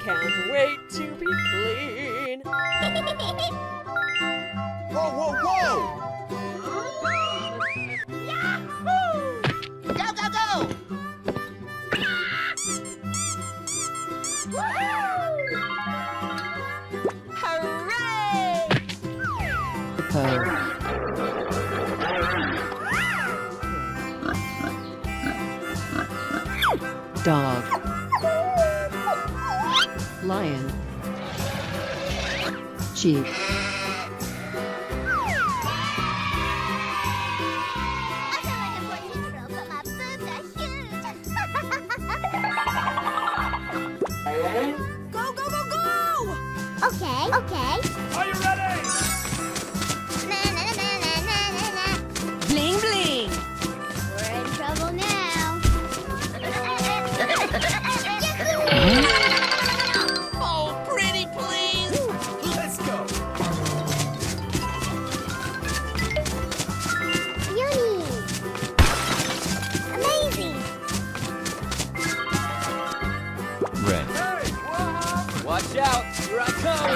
can't wait to be clean. Whoa, whoa, whoa! Yahoo! Go, go, go! Woohoo! Hooray! Dog. Lion. Sheep. I sound like a 14-year-old, but my boobs are huge. Go, go, go, go! Okay, okay. Are you ready? Na, na, na, na, na, na, na. Bling bling. We're in trouble now. Oh, pretty please! Let's go! Yummy! Amazing! Red. Hey, whoa! Watch out! Here I come!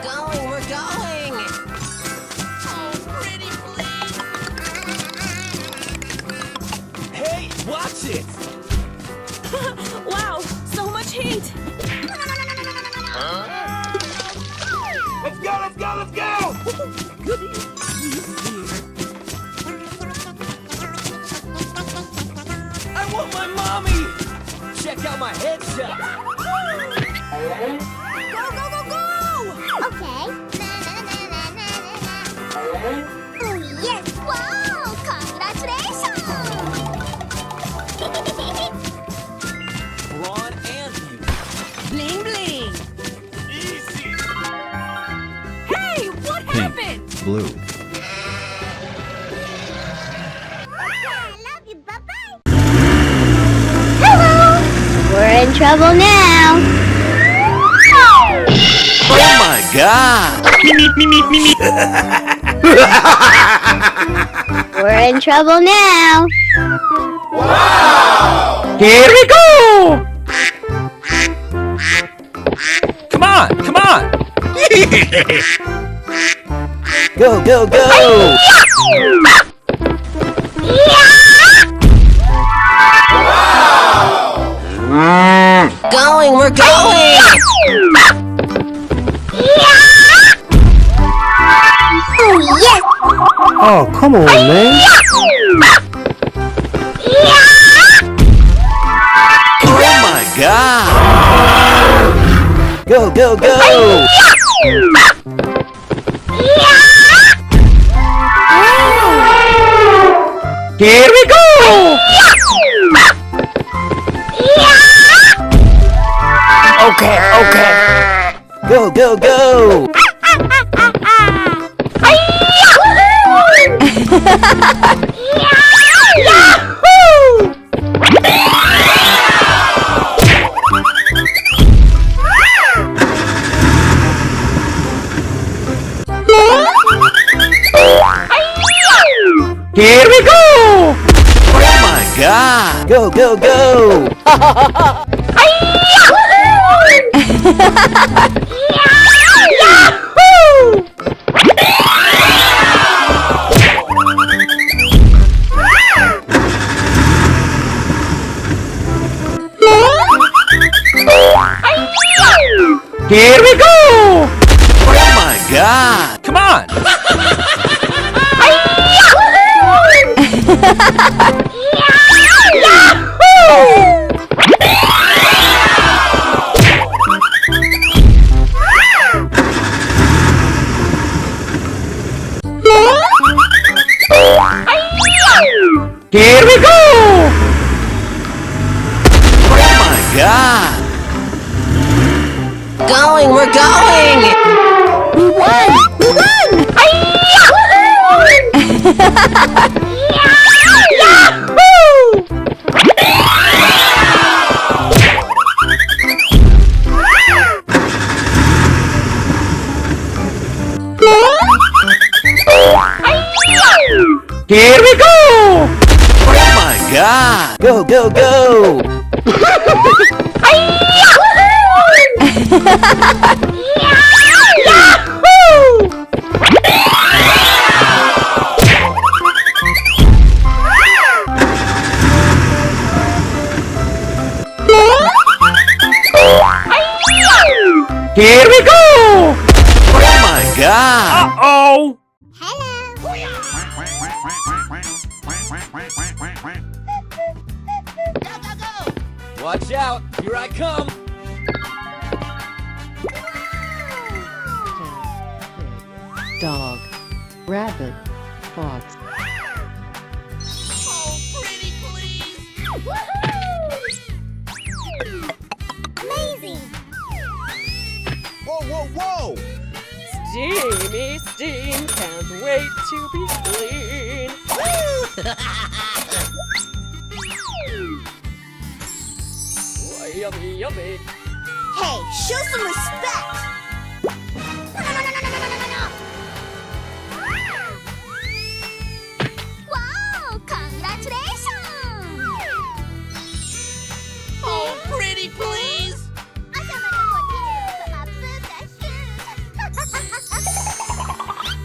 Going, we're going! Oh, pretty please! Hey, watch it! Wow, so much heat. Let's go, let's go, let's go! I want my mommy! Check out my headshot! Go, go, go, go! Okay. Na, na, na, na, na, na, na. Oh, yes! Wow! Congratulations! Brawn and beauty. Bling bling. Easy! Hey, what happened? Blue. I love you, bye-bye! Hello! We're in trouble now! Oh my god! We're in trouble now! Here we go! Come on, come on! Go, go, go! Going, we're going! Oh, yes! Oh, come on, man! Oh my god! Go, go, go! Here we go! Okay, okay. Go, go, go! Here we go! Oh my god! Go, go, go! Here we go! Oh my god! Come on! Here we go! Oh my god! Going, we're going! We won! We won! Here we go! Oh my God! Go, go, go! Here we go! Oh my God! Uh-oh! Watch out! Here I come! Dog, rabbit, fox. Oh, pretty please! Woohoo! Amazing! Whoa, whoa, whoa! Steamy steam, can't wait to be clean. Oh, yummy, yummy. Hey, show some respect! No. Wow, congratulations! Oh, pretty please.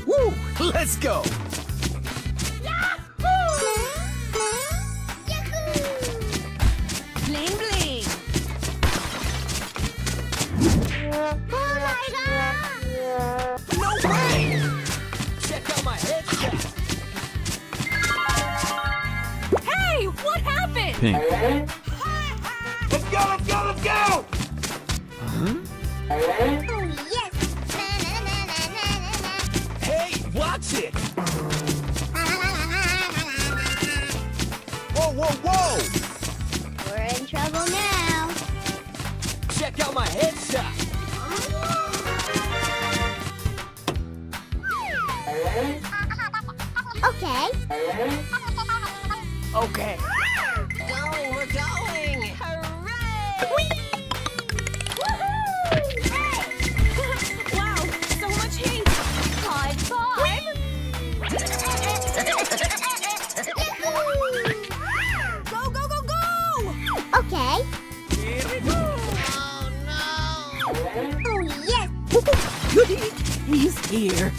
Woo! Let's go! Bling bling. No way! Check out my headset! Hey, what happened? Pink. Let's go, let's go, let's go! Hey, watch it! Whoa, whoa, whoa! We're in trouble now. Check out my headshot! Okay. Okay. Going, we're going. Hooray! Wow, so much heat. High five! Go, go, go, go. Okay. Here we go! Oh, yes! Goody, he's here.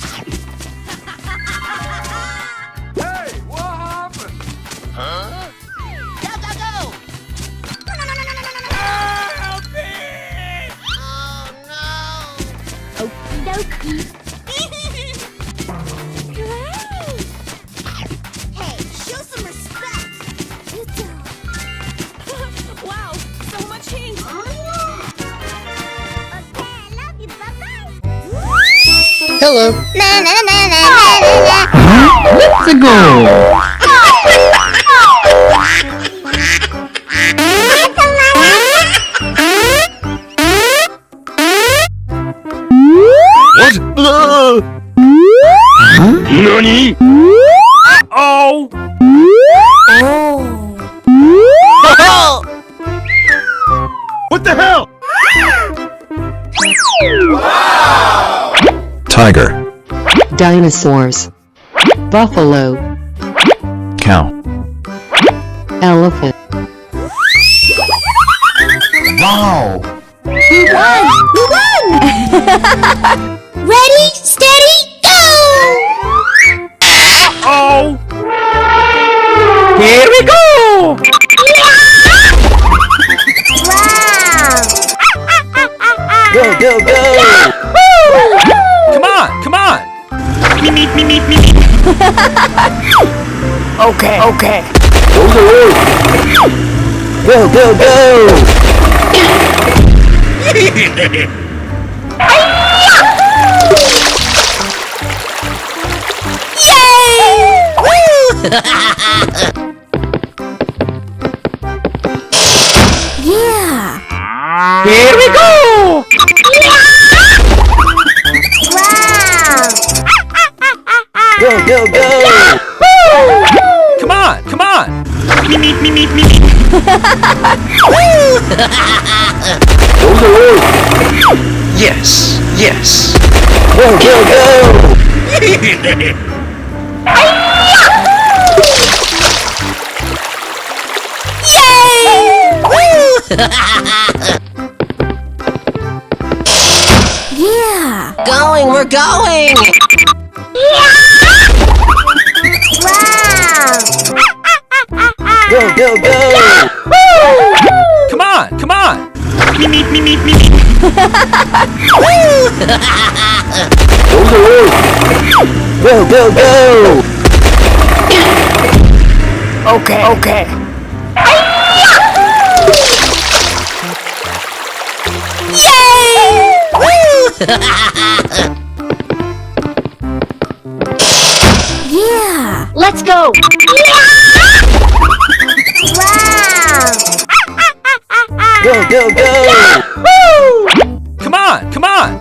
Hey, what happened? Huh? Go, go, go! Help me! Okie dokie. Hey, show some respect. You don't. Wow, so much heat. Okay, I love you. Bye-bye. Hello. Na na na na na na. Let's go! What? Nani? Oh! What the hell? Tiger. Dinosaurs. Buffalo. Cow. Elephant. Wow! We won! We won! Ready, steady, go! Oh! Here we go! Wow! Go, go, go! Come on, come on! Me. Okay, okay. Go, go, go! Yeah! Here we go! Wow! Go, go, go! Come on, come on! Me. Yes, yes! Go, go, go! Yeah. Going, we're going! Wow! Go, go, go! Come on, come on! Go, go, go! Okay, okay. Yeah. Let's go! Wow! Go, go, go! Come on, come on!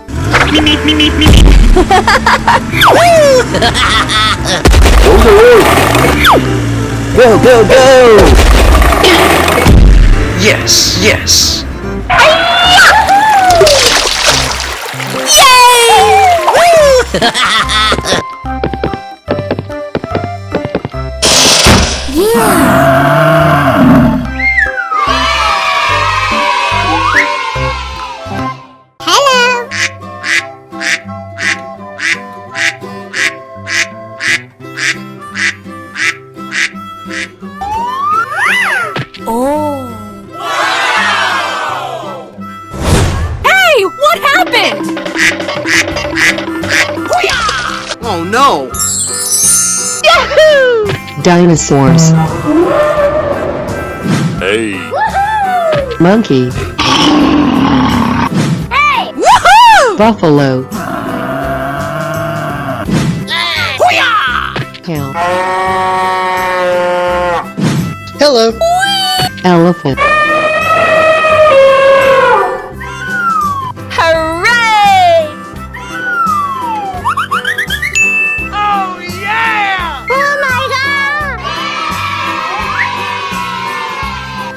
Go, go, go! Yes, yes! Hello! Oh. Hey, what happened? Oh no! Dinosaurs. Hey. Monkey. Hey! Buffalo. Cow. Hello! Elephant. Hooray! Oh yeah! Oh my god!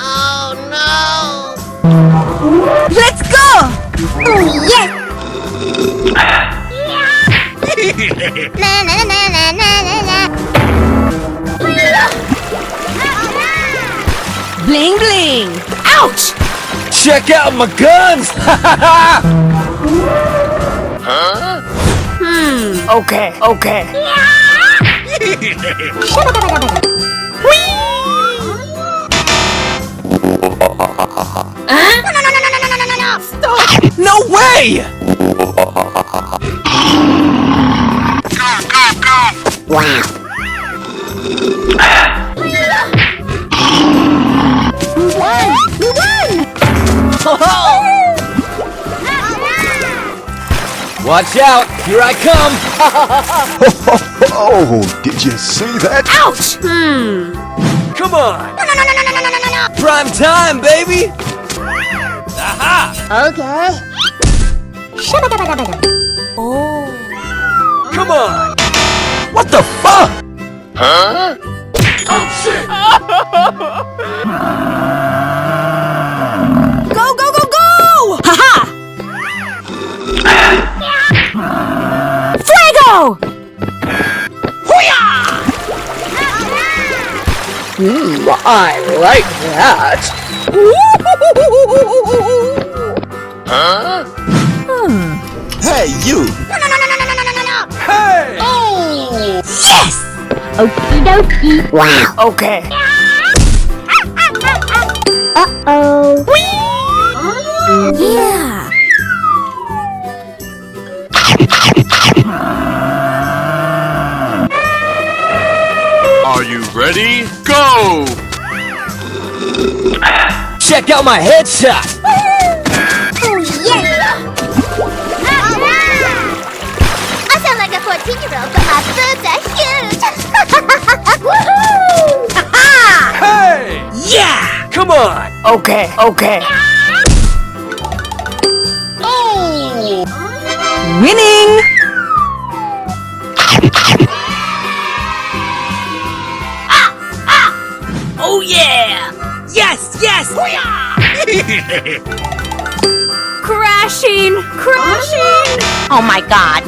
Oh no! Let's go! Oh yes! Na na na na na na na. Bling bling! Ouch! Check out my guns! Okay, okay. No way! We won! Watch out! Here I come! Oh, did you see that? Ouch! Come on! Prime time, baby! Aha! Okay. Oh. Come on! What the fuck? Go, go, go, go! Haha! Fuego! I like that. Hey, you! Hey! Okie dokie. Wow. Okay. Uh-oh. Yeah. Are you ready? Go! Check out my headshot! Oh, yes! I sound like a 14-year-old, but my boobs are huge! Woohoo! Hey! Yeah! Come on! Okay, okay. Winning! Oh yeah! Yes, yes! Crashing! Crashing! Oh my god!